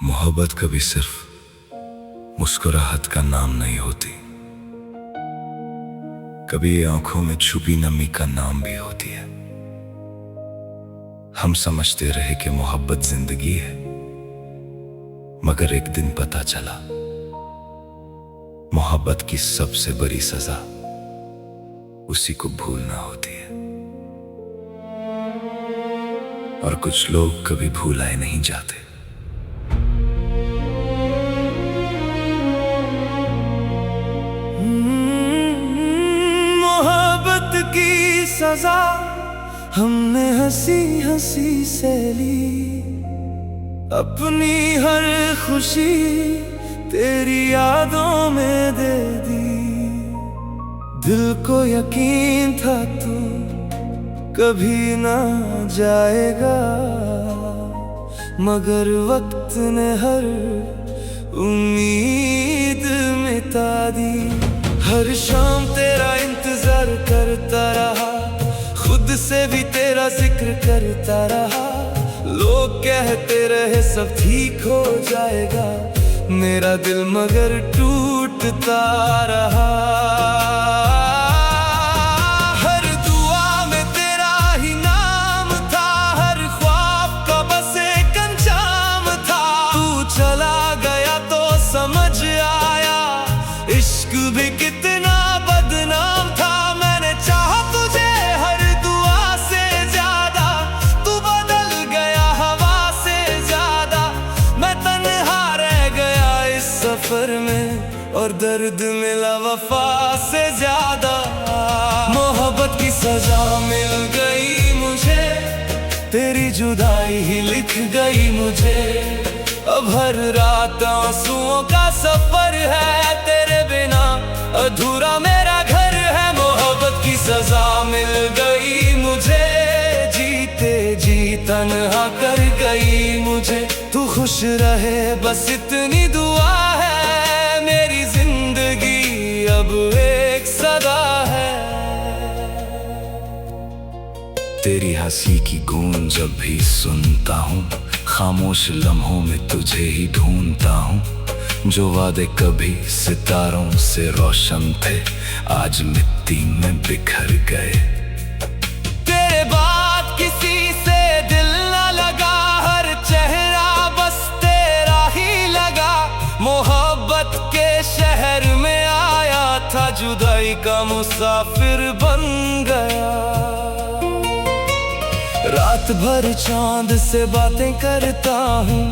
मोहब्बत कभी सिर्फ मुस्कुराहट का नाम नहीं होती, कभी ये आंखों में छुपी नमी का नाम भी होती है। हम समझते रहे कि मोहब्बत जिंदगी है, मगर एक दिन पता चला मोहब्बत की सबसे बड़ी सजा उसी को भूलना होती है। और कुछ लोग कभी भुलाए नहीं जाते। मोहब्बत की सजा हमने हंसी हंसी से ली, अपनी हर खुशी तेरी यादों में दे दी। दिल को यकीन था तू कभी ना जाएगा, मगर वक्त ने हर उम्मीद मिटा दी। हर शाम तेरा इंतजार करता रहा, खुद से भी तेरा जिक्र करता रहा। लोग कहते रहे सब ठीक हो जाएगा, मेरा दिल मगर टूटता रहा। हर दुआ में तेरा ही नाम था, हर ख्वाब का बस एक अंजाम था। तू चला गया तो समझ आया इश्क भी कितना बदनाम था। मैंने चाहा तुझे हर दुआ से ज्यादा, तू बदल गया हवा से ज्यादा। मैं तन्हा रह गया इस सफर में, और दर्द मिला वफा से ज्यादा। मोहब्बत की सजा मिल गई मुझे, तेरी जुदाई ही लिख गई मुझे। अब हर रात आंसुओं का सफर है, तेरे बिना अधूरा मेरा घर है। मोहब्बत की सजा मिल गई मुझे, जीते जी तन्हा कर गई मुझे। तू खुश रहे बस इतनी दुआ है, मेरी जिंदगी अब एक सदा है। तेरी हंसी की गूंज जब भी सुनता हूँ, खामोश लम्हों में तुझे ही ढूंढता हूँ। जो वादे कभी सितारों से रोशन थे, आज मिट्टी में बिखर गए। तेरे बाद किसी से दिल न लगा, हर चेहरा बस तेरा ही लगा। मोहब्बत के शहर में आया था, जुदाई का मुसाफिर बन गया। रात भर चांद से बातें करता हूँ,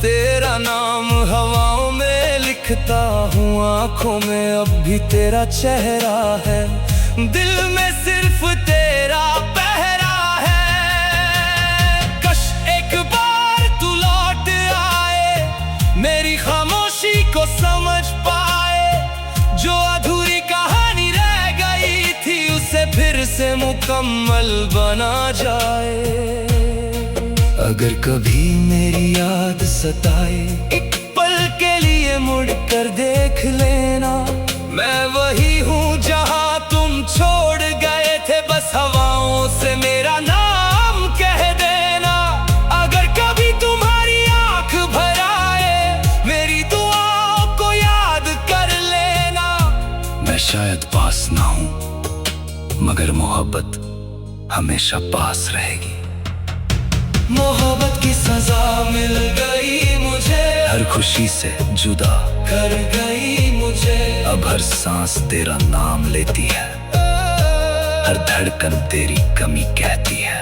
तेरा नाम हवाओं में लिखता हूँ। आंखों में अब भी तेरा चेहरा है, दिल में सिर्फ तेरा पहरा है। कश एक बार तू लौट आए, मेरी खामोशी को समझ पाए। जो अधूरी कहानी रह गई थी, उसे फिर से मुकम्मल बना जाए। अगर कभी मेरी याद सताए, एक पल के लिए मुड़ कर देख लेना। मैं वही हूँ जहाँ तुम छोड़ गए थे, बस हवाओं से मेरा नाम कह देना। अगर कभी तुम्हारी आंख भर आए, मेरी दुआओं को याद कर लेना। मैं शायद पास ना हूँ, मगर मोहब्बत हमेशा पास रहेगी। मोहब्बत की सजा मिल गई मुझे, हर खुशी से जुदा कर गई मुझे। अब हर सांस तेरा नाम लेती है, हर धड़कन तेरी कमी कहती है।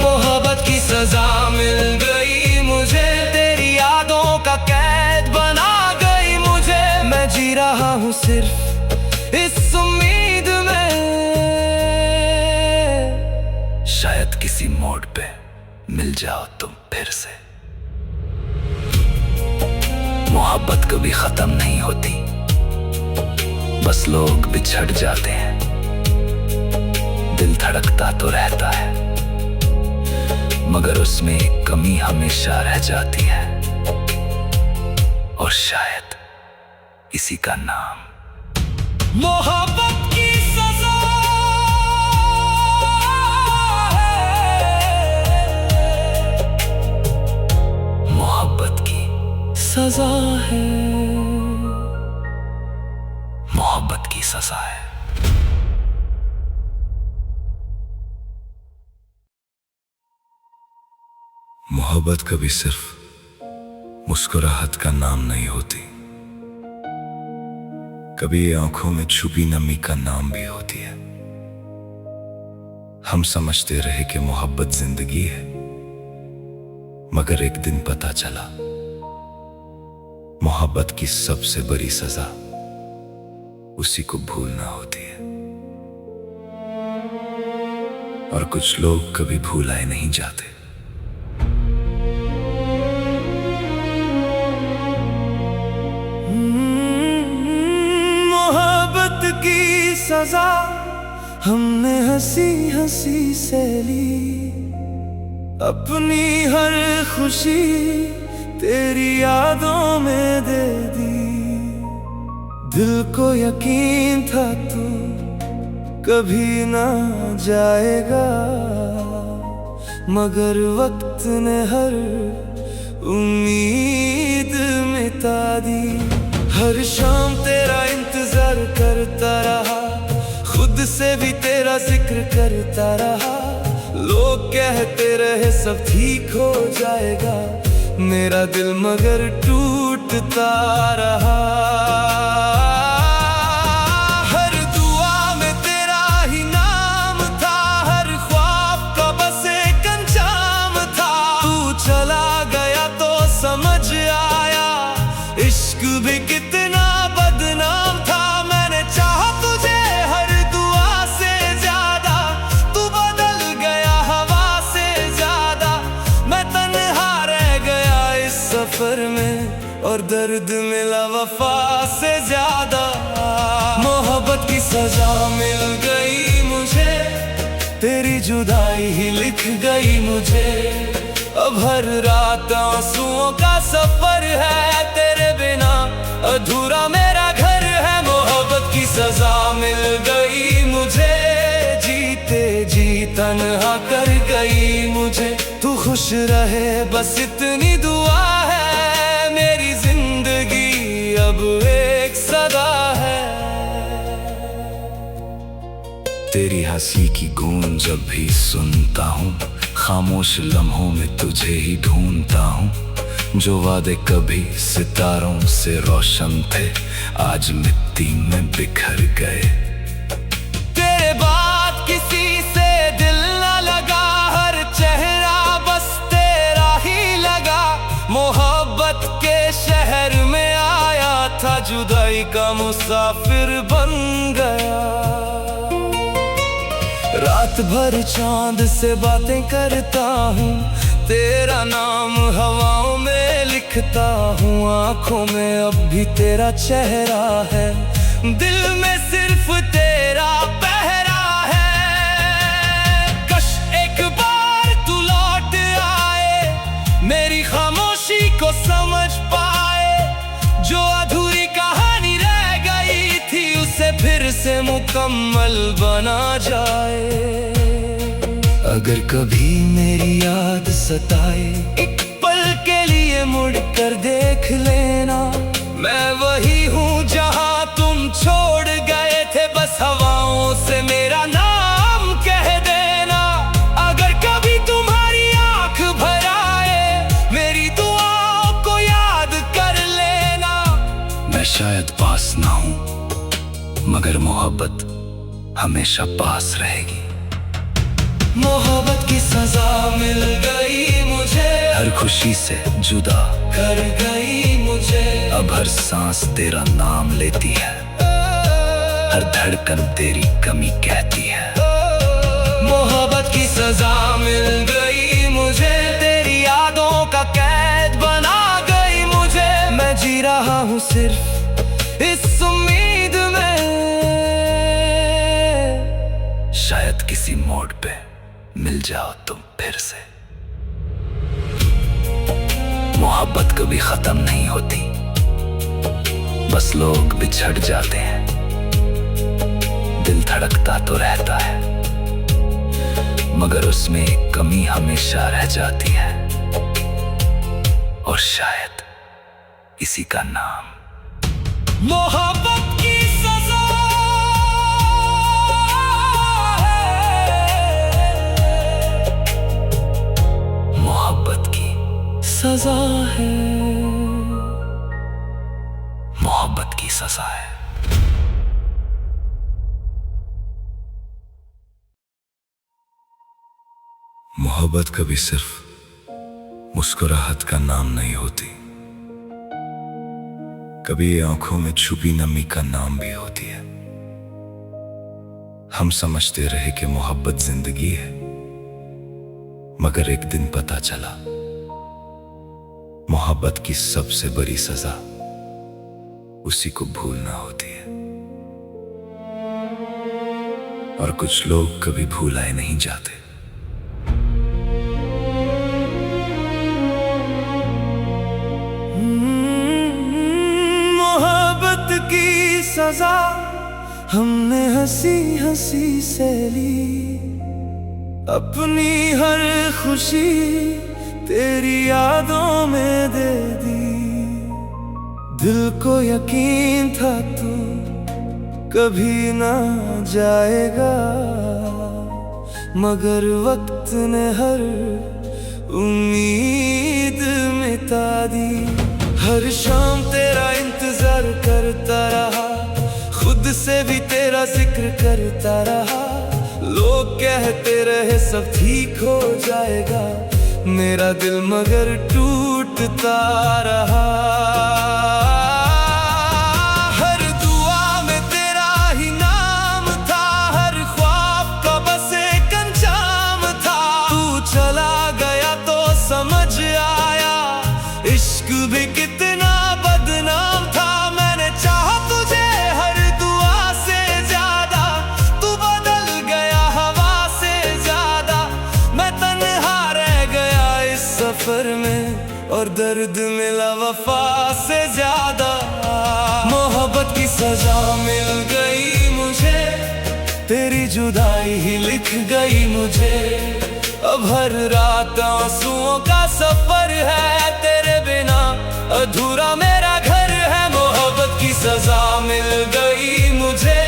मोहब्बत की सजा मिल गई मुझे, तेरी यादों का कैद बना गई मुझे। मैं जी रहा हूँ सिर्फ इस उम्मीद में, शायद किसी मोड़ पे मिल जाओ तुम फिर से। मोहब्बत कभी खत्म नहीं होती, बस लोग बिछड़ जाते हैं। दिल धड़कता तो रहता है, मगर उसमें एक कमी हमेशा रह जाती है, और शायद इसी का नाम मोहब्बत की सजा है। मोहब्बत की सजा है, मोहब्बत की सजा है। मोहब्बत कभी सिर्फ मुस्कुराहट का नाम नहीं होती, कभी आंखों में छुपी नमी का नाम भी होती है। हम समझते रहे कि मोहब्बत जिंदगी है, मगर एक दिन पता चला मोहब्बत की सबसे बड़ी सजा उसी को भूलना होती है। और कुछ लोग कभी भुलाए नहीं जाते। मोहब्बत की सजा हमने हंसी हंसी से ली, अपनी हर खुशी तेरी यादों में दे दी। दिल को यकीन था तू कभी ना जाएगा, मगर वक्त ने हर उम्मीद मिटा दी। हर शाम तेरा इंतजार करता रहा, खुद से भी तेरा जिक्र करता रहा। लोग कहते रहे सब ठीक हो जाएगा, मेरा दिल मगर टूटता रहा। हर दुआ में तेरा ही नाम था, हर ख्वाब का बस एक अंजाम था। तू चला गया तो समझ आया, इश्क भी कितना बदनाम था। मैंने चाहा तुझे हर दुआ से ज्यादा, तू बदल गया हवा से ज्यादा। मैं तन्हा रह गया इस सफर में, और दर्द मिला वफा से ज्यादा। मोहब्बत की सजा मिल गई मुझे, तेरी जुदाई ही लिख गई मुझे। अब हर रात आंसुओं का सफर है, तेरे बिना अधूरा मेरा घर है। मोहब्बत की सजा मिल गई मुझे, जीते जी तन्हा कर गई मुझे। तू खुश रहे बस इतनी दुआ है, मेरी जिंदगी अब एक सदा है। तेरी हंसी की गूंज जब भी सुनता हूँ, खामोश लम्हों में तुझे ही ढूंढता हूँ। जो वादे कभी सितारों से रोशन थे, आज मिट्टी में बिखर गए। तेरे बाद किसी से दिल न लगा, हर चेहरा बस तेरा ही लगा। मोहब्बत के शहर में आया था, जुदाई का मुसाफिर बन गया। रात भर चांद से बातें करता हूँ, तेरा नाम हवाओं में लिखता हूँ। आंखों में अब भी तेरा चेहरा है, दिल में सिर्फ तेरा पहरा है। कश एक बार तू लौट आए, मेरी खामोशी को समझ पाए। जो अधूरी कहानी रह गई थी, उसे फिर से मुकम्मल बना जाए। अगर कभी मेरी याद सताए, एक पल के लिए मुड़ कर देख लेना। मैं वही हूँ जहाँ तुम छोड़ गए थे, बस हवाओं से मेरा नाम कह देना। अगर कभी तुम्हारी आंख भर आए, मेरी दुआओं को याद कर लेना। मैं शायद पास ना हूँ, मगर मोहब्बत हमेशा पास रहेगी। मोहब्बत की सजा मिल गई मुझे, हर खुशी से जुदा कर गई मुझे। अब हर सांस तेरा नाम लेती है, हर धड़कन तेरी कमी कहती है। मोहब्बत की सजा मिल गई मुझे, तेरी यादों का कैद बना गई मुझे। मैं जी रहा हूँ सिर्फ इस उम्मीद में, शायद किसी मोड़ पे मिल जाओ तुम फिर से। मोहब्बत कभी खत्म नहीं होती, बस लोग बिछड़ जाते हैं। दिल धड़कता तो रहता है, मगर उसमें एक कमी हमेशा रह जाती है। और शायद इसी का नाम। मोहब्बत की सजा है, मोहब्बत की सजा है, मोहब्बत की सजा है। मोहब्बत कभी सिर्फ मुस्कुराहट का नाम नहीं होती, कभी आंखों में छुपी नमी का नाम भी होती है। हम समझते रहे कि मोहब्बत जिंदगी है, मगर एक दिन पता चला मोहब्बत की सबसे बड़ी सजा उसी को भूलना होती है। और कुछ लोग कभी भुलाए नहीं जाते। मोहब्बत की सजा हमने हंसी हंसी से ली, अपनी हर खुशी तेरी यादों में दे दी। दिल को यकीन था तू कभी ना जाएगा, मगर वक्त ने हर उम्मीद मिटा दी। हर शाम तेरा इंतजार करता रहा, खुद से भी तेरा जिक्र करता रहा। लोग कहते रहे सब ठीक हो जाएगा, मेरा दिल मगर टूटता रहा। हर दुआ में तेरा ही नाम था, हर ख्वाब का बस एक अंजाम था। तू चला गया तो समझ आया इश्क भी कितना बदनाम था। मैंने चाहा तुझे हर दुआ से ज्यादा, तू बदल गया हवा से ज्यादा। मैं तन्हा रह गया इस सफर में, और दर्द मिला वफा से ज्यादा। मोहब्बत की सजा मिल गई मुझे, तेरी जुदाई ही लिख गई मुझे। अब हर रात आंसुओं का सफर है, तेरे बिना अधूरा मेरा घर है। मोहब्बत की सजा मिल गई मुझे,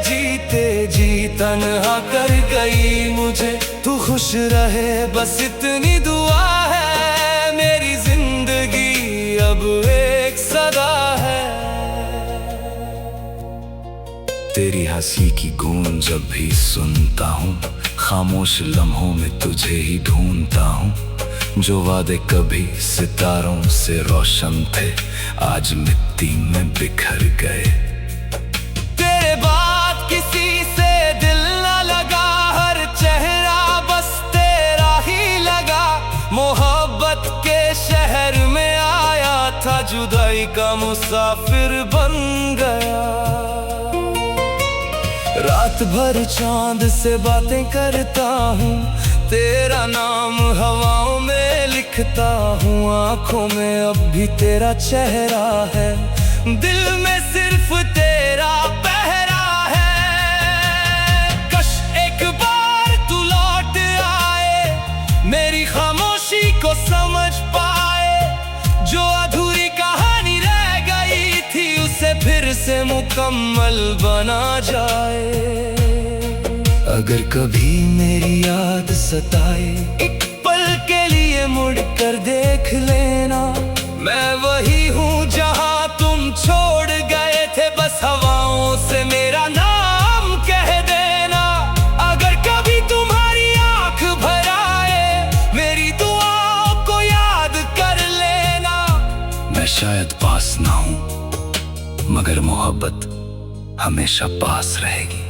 जीते जी तन्हा कर गई मुझे। तू खुश रहे बस इतनी दुआ है, मेरी जिंदगी अब एक सदा है। तेरी हंसी की गूंज जब भी सुनता हूँ, खामोश लम्हों में तुझे ही ढूंढता हूँ। जो वादे कभी सितारों से रोशन थे, आज मिट्टी में बिखर गए। तेरे बाद किसी से दिल न लगा, हर चेहरा बस तेरा ही लगा। मोहब्बत के शहर में आया था, जुदाई का मुसाफिर बन गया। रात भर चांद से बातें करता हूँ, तेरा नाम हवाओं में लिखता हूँ। आंखों में अब भी तेरा चेहरा है, दिल में सिर्फ तेरा पहरा है। कश एक बार तू लौट आए, मेरी खामोशी को समझ पाए। जो अधूरी कहानी रह गई थी, उसे फिर से मुकम्मल बना जाए। अगर कभी मेरी याद सताए, एक पल के लिए मुड़ कर देख लेना। मैं वही हूँ जहाँ तुम छोड़ गए थे, बस हवाओं से मेरा नाम कह देना। अगर कभी तुम्हारी आंख भर आए, मेरी दुआओं को याद कर लेना। मैं शायद पास ना हूँ, मगर मोहब्बत हमेशा पास रहेगी।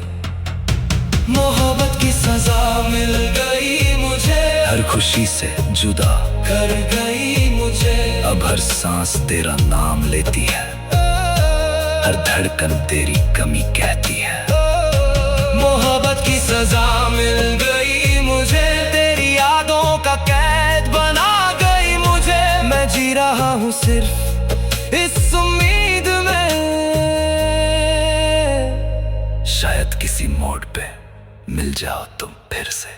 मोहब्बत की सजा मिल गई मुझे, हर खुशी से जुदा कर गई मुझे। अब हर सांस तेरा नाम लेती है, हर धड़कन तेरी कमी कहती है। मोहब्बत की सजा मिल गई मुझे, तेरी यादों का कैद बना गई मुझे। मैं जी रहा हूँ सिर्फ इस उम्मीद में, शायद किसी मोड़ पे मिल जाओ तुम फिर से।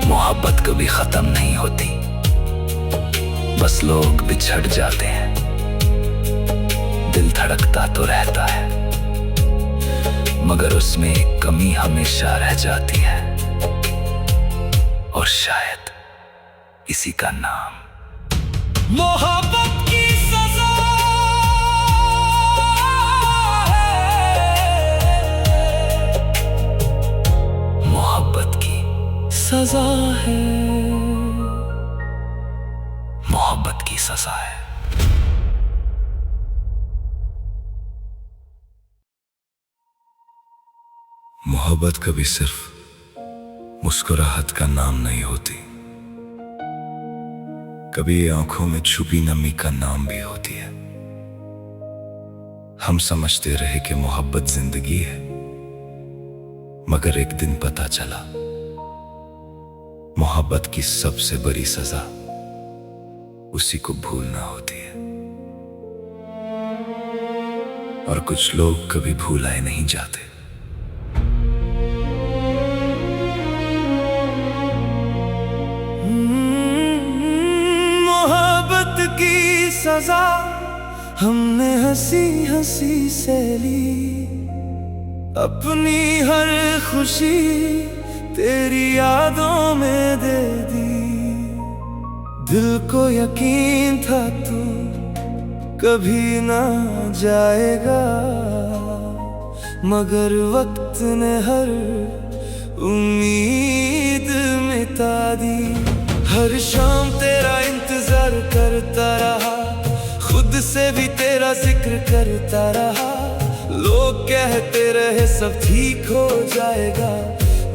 मोहब्बत कभी खत्म नहीं होती, बस लोग बिछड़ जाते हैं, दिल धड़कता तो रहता है, मगर उसमें एक कमी हमेशा रह जाती है, और शायद इसी का नाम मोहब्बत की सजा है, मोहब्बत की सजा है, मोहब्बत की सजा है। मोहब्बत कभी सिर्फ मुस्कुराहट का नाम नहीं होती, कभी आंखों में छुपी नमी का नाम भी होती है। हम समझते रहे कि मोहब्बत जिंदगी है, मगर एक दिन पता चला मोहब्बत की सबसे बड़ी सजा उसी को भूलना होती है। और कुछ लोग कभी भुलाए नहीं जाते। मोहब्बत की सजा हमने हंसी हंसी से ली, अपनी हर खुशी तेरी यादों में दे दी। दिल को यकीन था तू कभी ना जाएगा, मगर वक्त ने हर उम्मीद मिटा दी। हर शाम तेरा इंतजार करता रहा, खुद से भी तेरा जिक्र करता रहा। लोग कहते रहे सब ठीक हो जाएगा,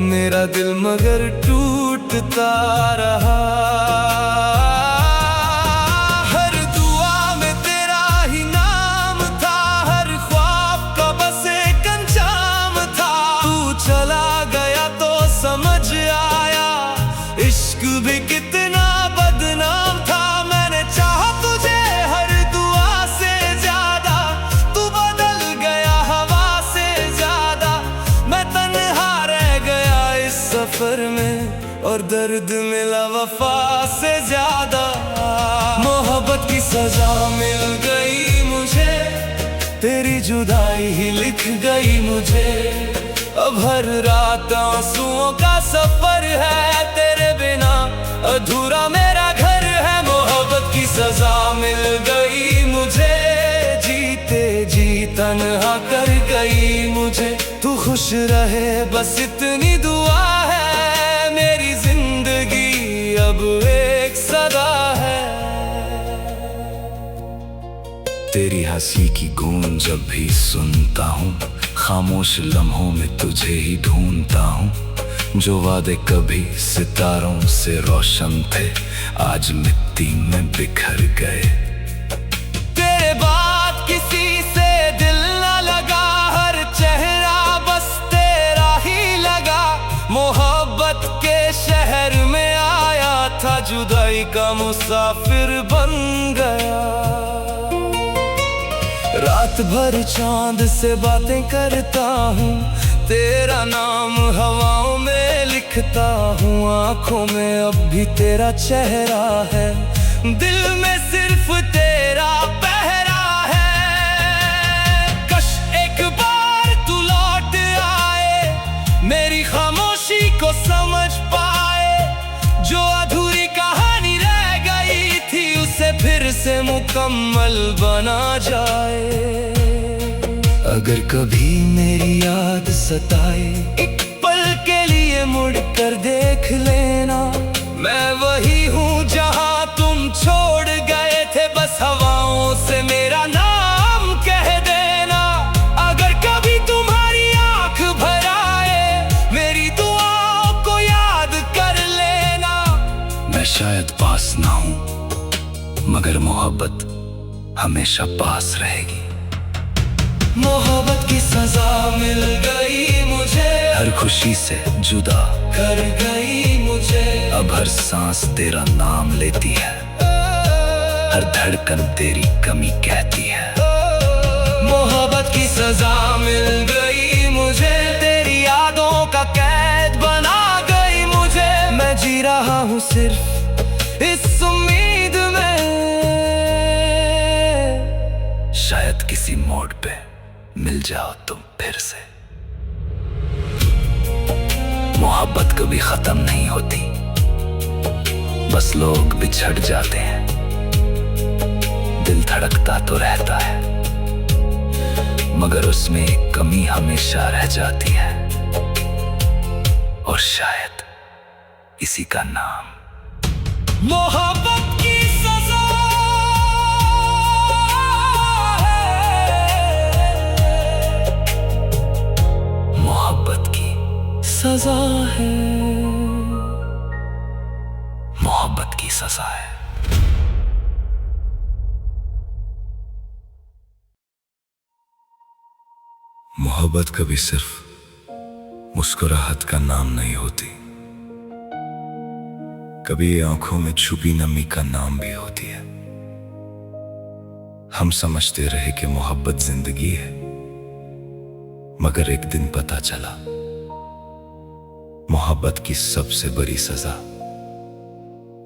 मेरा दिल मगर टूटता रहा। हर दुआ में तेरा ही नाम था, हर ख्वाब का बस एक अंजाम था। तू चला गया तो समझ आया, इश्क भी कितना बदनाम था। मैंने चाहा तुझे हर दुआ से ज्यादा, तू बदल गया हवा से ज्यादा। मैं तन्हा रह गया इस सफर में, और दर्द मिला वफा से ज्यादा। मोहब्बत की सजा मिल गई मुझे, तेरी जुदाई ही लिख गई मुझे। अब हर रात आंसुओं का सफर है, तेरे बिना अधूरा मेरा घर है। मोहब्बत की सजा मिल गई मुझे, जीते जी तन्हा कर गई मुझे। तू खुश रहे बस इतनी दुआ है, मेरी जिंदगी अब एक सदा है। तेरी हंसी की गूंज जब भी सुनता हूँ, खामोश लम्हों में तुझे ही ढूंढता हूँ। जो वादे कभी सितारों से रोशन थे, आज मिट्टी में बिखर गए। तेरे बाद किसी से दिल न लगा, हर चेहरा बस तेरा ही लगा। मोहब्बत के शहर में आया था, जुदाई का मुसाफिर बन गया। रात भर चांद से बातें करता हूँ, तेरा नाम हवाओं में लिखता हूँ। आंखों में अब भी तेरा चेहरा है, दिल में सिर्फ तेरा पहरा है। कश एक बार तू लौट आए, मेरी खामोशी को समझ पाए। जो अधूरी कहानी रह गई थी, उसे फिर से मुकम्मल बना जाए। अगर कभी मेरी याद सताए, एक पल के लिए मुड़ कर देख लेना। मैं वही हूँ जहाँ तुम छोड़ गए थे, बस हवाओं से मेरा नाम कह देना। अगर कभी तुम्हारी आंख भर आए, मेरी दुआओं को याद कर लेना। मैं शायद पास ना हूँ, मगर मोहब्बत हमेशा पास रहेगी। मोहब्बत की सजा मिल गई मुझे, हर खुशी से जुदा कर गई मुझे। अब हर सांस तेरा नाम लेती है, हर धड़कन तेरी कमी कहती है। मोहब्बत की सजा मिल गई मुझे, तेरी यादों का कैद बना गई मुझे। मैं जी रहा हूँ सिर्फ इस उम्मीद में, किसी मोड़ पे मिल जाओ तुम फिर से। मोहब्बत कभी खत्म नहीं होती, बस लोग बिछड़ जाते हैं। दिल धड़कता तो रहता है, मगर उसमें एक कमी हमेशा रह जाती है, और शायद इसी का नाम मोहब्बत की सजा है। मोहब्बत की सजा है। मोहब्बत की सजा है। मोहब्बत कभी सिर्फ मुस्कुराहट का नाम नहीं होती, कभी आंखों में छुपी नमी का नाम भी होती है। हम समझते रहे कि मोहब्बत जिंदगी है, मगर एक दिन पता चला मोहब्बत की सबसे बड़ी सजा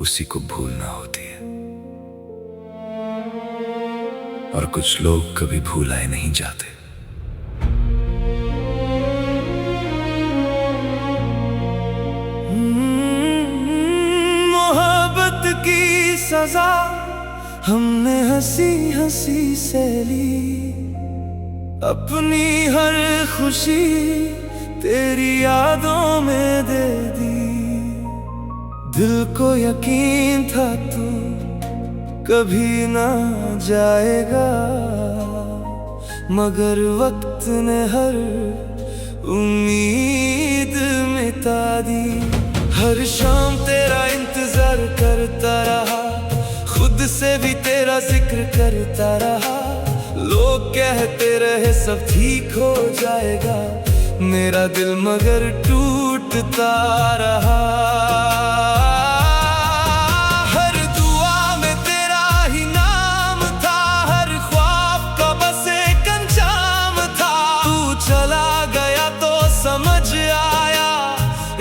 उसी को भूलना होती है। और कुछ लोग कभी भुलाए नहीं जाते। मोहब्बत की सजा हमने हंसी हंसी से ली, अपनी हर खुशी तेरी यादों में दे दी। दिल को यकीन था तू कभी ना जाएगा, मगर वक्त ने हर उम्मीद मिटा दी। हर शाम तेरा इंतजार करता रहा, खुद से भी तेरा जिक्र करता रहा। लोग कहते रहे सब ठीक हो जाएगा, मेरा दिल मगर टूटता रहा। हर दुआ में तेरा ही नाम था, हर ख्वाब का बस एक अंजाम था। तू चला गया तो समझ आया,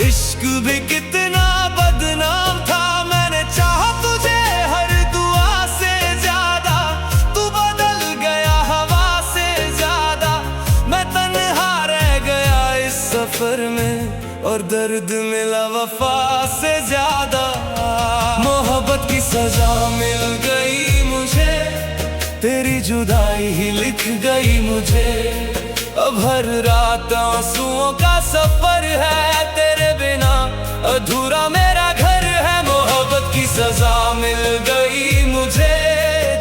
इश्क भी कितना बदनाम था। मैंने चाहा तुझे हर दुआ से ज्यादा, तू बदल गया हवा से ज्यादा। मैं तन्हा रह गया इस सफर में, और दर्द मिला वफा से ज्यादा। मोहब्बत की सजा मिल गई मुझे, तेरी जुदाई ही लिख गई मुझे। अब हर रात आंसुओं का सफर है, तेरे बिना अधूरा मेरा घर है। मोहब्बत की सजा मिल गई मुझे,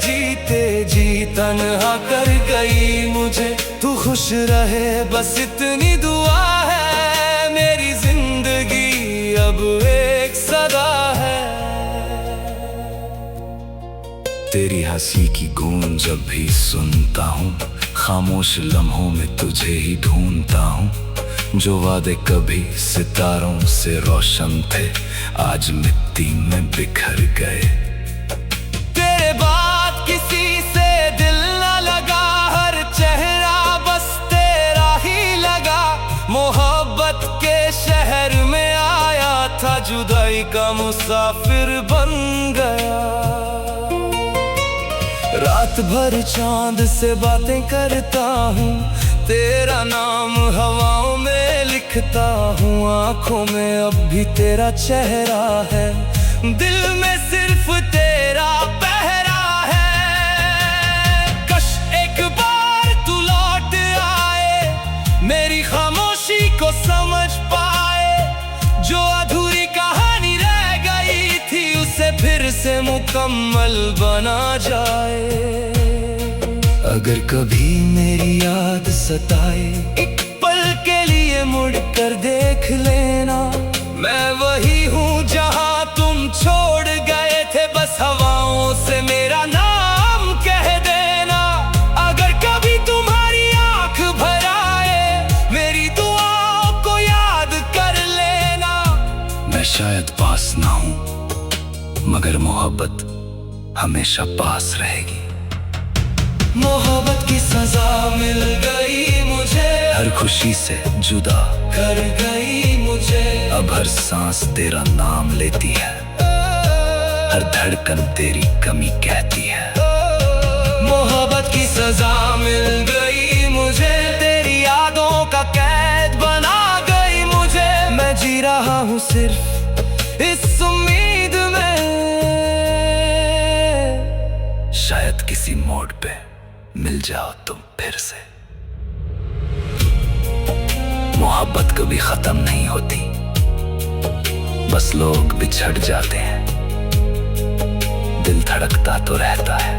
जीते जी तन्हा कर गई मुझे। तू खुश रहे बस इतनी दुआ है, मेरी जिंदगी अब एक सदा है। तेरी हंसी की गूंज जब भी सुनता हूँ, खामोश लम्हों में तुझे ही ढूंढता हूँ। जो वादे कभी सितारों से रोशन थे, आज मिट्टी में बिखर गए। तेरे बाद किसी से दिल ना लगा, हर चेहरा बस तेरा ही लगा। मोहब्बत के शहर में आया था, जुदाई का मुसाफिर बन गया। रात भर चांद से बातें करता हूँ, तेरा नाम हवाओं में लिखता हूँ। आंखों में अब भी तेरा चेहरा है, दिल में सिर्फ तेरा पहरा है। कश एक बार तू लौट आए, मेरी खामोशी को समझ पाए। जो अधूरी कहानी रह गई थी, उसे फिर से मुकम्मल बना जाए। अगर कभी मेरी याद सताए, एक पल के लिए मुड़ कर देख लेना। मैं वही हूँ जहाँ तुम छोड़ गए थे, बस हवाओं से मेरा नाम कह देना। अगर कभी तुम्हारी आंख भर आए, मेरी दुआओं को याद कर लेना। मैं शायद पास ना हूँ, मगर मोहब्बत हमेशा पास रहेगी। मोहब्बत की सजा मिल गई मुझे, हर खुशी से जुदा कर गई मुझे। अब हर सांस तेरा नाम लेती है, हर धड़कन तेरी कमी कहती है। मोहब्बत की सजा मिल गई मुझे, तेरी यादों का कैद बना गई मुझे। मैं जी रहा हूँ सिर्फ इस उम्मीद में, शायद किसी मोड़ पे मिल जाओ तुम फिर से। मोहब्बत कभी खत्म नहीं होती, बस लोग बिछड़ जाते हैं। दिल धड़कता तो रहता है,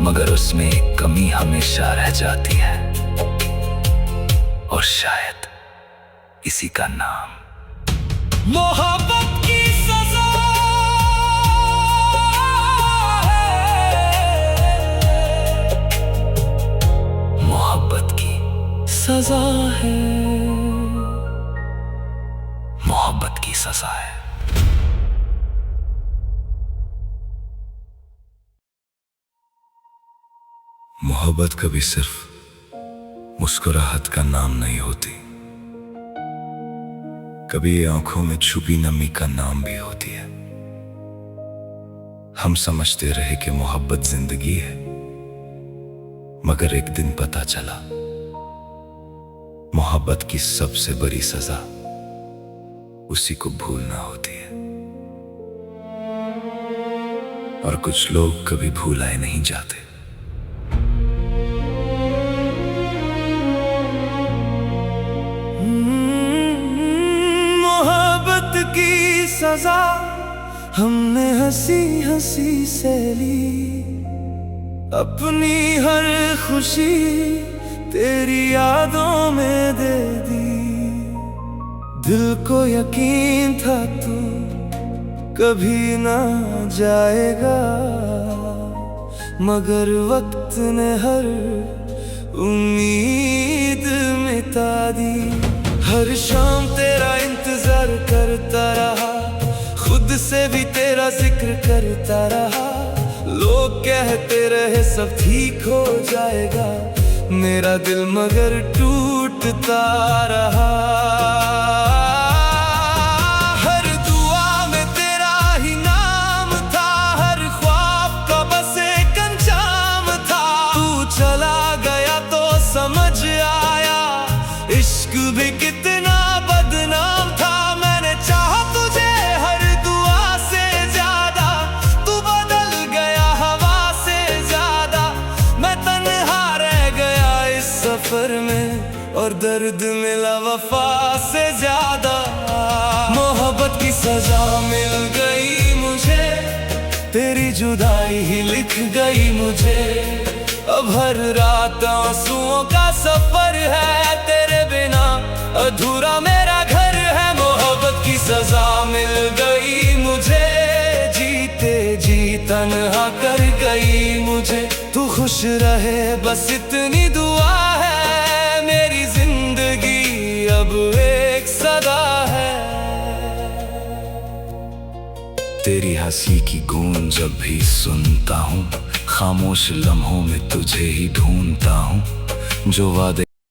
मगर उसमें एक कमी हमेशा रह जाती है, और शायद इसी का नाम मोहब्बत की सजा है। मोहब्बत की सजा है, मोहब्बत की सजा है। मोहब्बत कभी सिर्फ मुस्कुराहट का नाम नहीं होती, कभी आंखों में छुपी नमी का नाम भी होती है। हम समझते रहे कि मोहब्बत जिंदगी है, मगर एक दिन पता चला मोहब्बत की सबसे बड़ी सजा उसी को भूलना होती है। और कुछ लोग कभी भुलाए नहीं जाते। मोहब्बत की सजा हमने हंसी हंसी से ली, अपनी हर खुशी तेरी यादों में दे दी। दिल को यकीन था तू कभी ना जाएगा, मगर वक्त ने हर उम्मीद मिटा दी। हर शाम तेरा इंतजार करता रहा, खुद से भी तेरा जिक्र करता रहा। लोग कहते रहे सब ठीक हो जाएगा, मेरा दिल मगर टूटता रहा। हर दुआ में तेरा ही नाम था, हर ख्वाब का बस एक अंजाम था। तू चला गया तो समझ आया, इश्क भी कितना बदनाम था। मैंने चाहा तुझे हर दुआ से ज्यादा, तू बदल गया हवा से ज्यादा। मैं तन्हा रह गया इस सफर में, और दर्द मिला वफा से ज्यादा। मोहब्बत की सजा मिल गई मुझे, तेरी जुदाई ही लिख गई मुझे। अब हर रात आंसुओं का सफर है, तेरे बिना अधूरा मेरा घर है। मोहब्बत की सजा मिल गई मुझे, जीते जी तन्हा कर गई मुझे। तू खुश रहे बस इतनी दुआ है, मेरी जिंदगी अब एक सदा है। तेरी हंसी की गूंज जब भी सुनता हूँ, खामोश लम्हों में तुझे ही ढूंढता हूँ। जो वादे